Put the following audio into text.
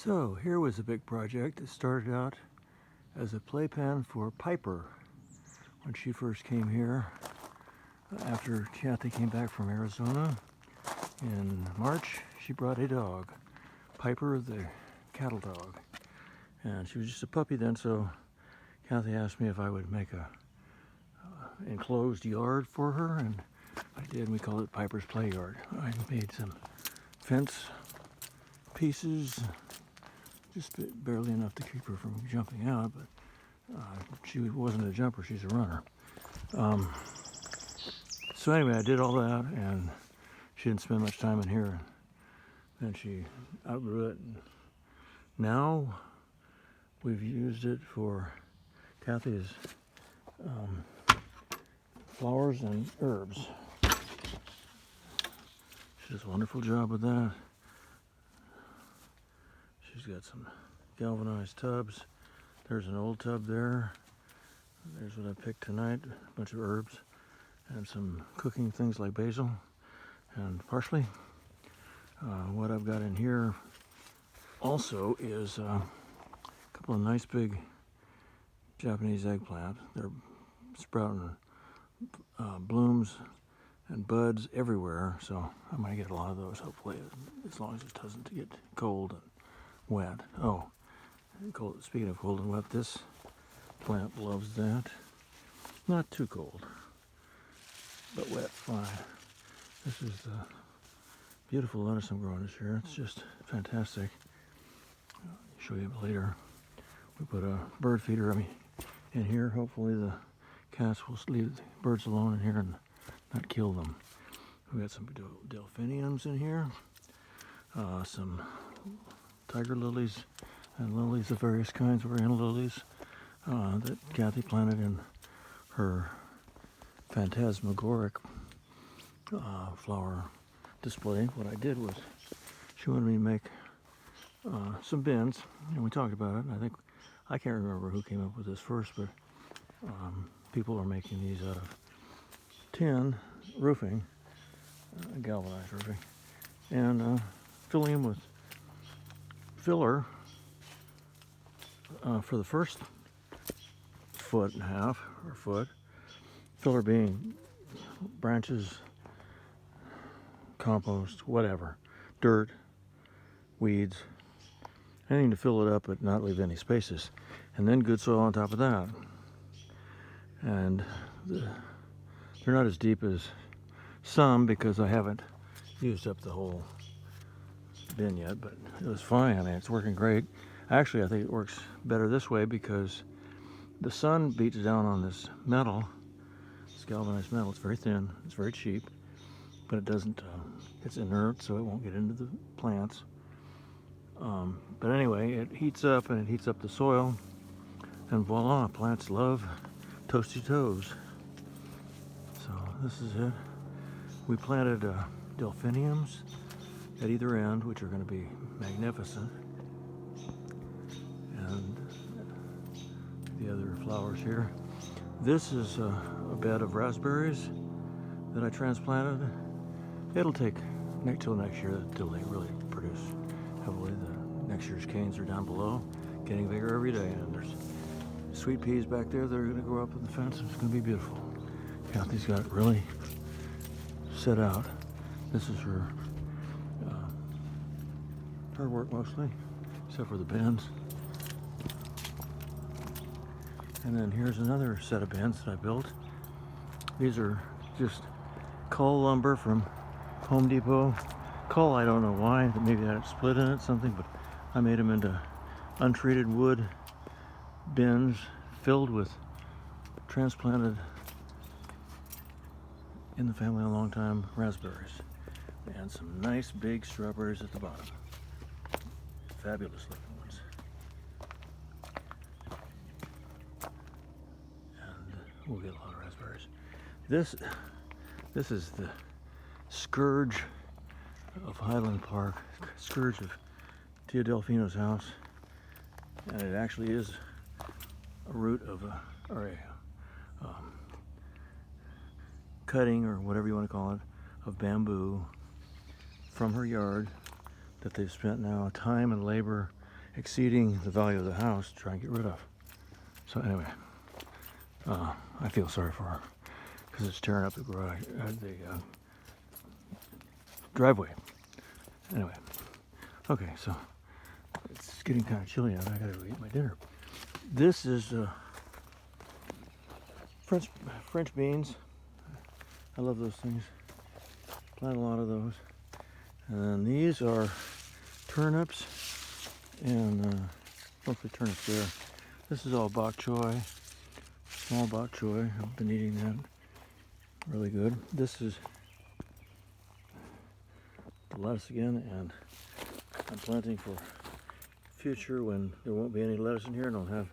So here was a big project. It started out as a playpen for Piper when she first came here after Kathy came back from Arizona in March. She brought a dog, Piper the cattle dog, and she was just a puppy then, so Kathy asked me if I would make a enclosed yard for her, and I did. We called it Piper's Play Yard. I made some fence pieces, just barely enough to keep her from jumping out, but she wasn't a jumper, she's a runner. So anyway, I did all that, and she didn't spend much time in here. Then she outgrew it. And now we've used it for Kathy's flowers and herbs. She does a wonderful job with that. She's got some galvanized tubs. There's an old tub there. There's what I picked tonight, a bunch of herbs and some cooking things like basil and parsley. What I've got in here also is a couple of nice big Japanese eggplant. They're sprouting blooms and buds everywhere, so I might get a lot of those, hopefully, as long as it doesn't get cold and wet. Oh, cold, speaking of cold and wet, this plant loves that. Not too cold, but wet, fine. This is the beautiful lettuce I'm growing this year. It's just fantastic. I'll show you later. We put a bird feeder in here. Hopefully the cats will leave the birds alone in here and not kill them. We got some delphiniums in here, some tiger lilies and lilies of various kinds, Oriental lilies, that Kathy planted in her phantasmagoric flower display. What I did was she wanted me to make some bins, and we talked about it. And I can't remember who came up with this first, but people are making these out of tin roofing, galvanized roofing, and filling them with filler for the first foot and a half or foot. Filler being branches, compost, whatever, dirt, weeds, anything to fill it up but not leave any spaces. And then good soil on top of that. And they're not as deep as some because I haven't used up the whole bin yet, but it was fine. I mean, it's working great. Actually, I think it works better this way because the sun beats down on this metal, this galvanized metal. It's very thin, it's very cheap, but it doesn't, it's inert, so it won't get into the plants. But anyway, it heats up and it heats up the soil, and voila, plants love toasty toes. So this is it. We planted delphiniums at either end, which are going to be magnificent, and the other flowers here. This is a bed of raspberries that I transplanted. It'll take till next year till they really produce heavily. The next year's canes are down below, getting bigger every day, and there's sweet peas back there that are going to grow up in the fence. It's going to be beautiful. Kathy's got it really set out. This is her work mostly, except for the bins. And then here's another set of bins that I built. These are just cull lumber from Home Depot. Cull, I don't know why, maybe I had a split in it, something, but I made them into untreated wood bins filled with transplanted in the family a long time raspberries, and some nice big strawberries at the bottom. Fabulous looking ones. And we'll get a lot of raspberries. This is the scourge of Highland Park, scourge of Tia Delfino's house, and it actually is a root of a cutting, or whatever you want to call it, of bamboo from her yard that they've spent now time and labor exceeding the value of the house to try and get rid of. So anyway, I feel sorry for her because it's tearing up the garage, the driveway. Anyway, okay, so it's getting kind of chilly out. I gotta go eat my dinner. This is French beans. I love those things. Plant a lot of those. And then these are turnips, and mostly turnips there. This is all bok choy, small bok choy. I've been eating that. Really good. This is the lettuce again, and I'm planting for future when there won't be any lettuce in here and I'll have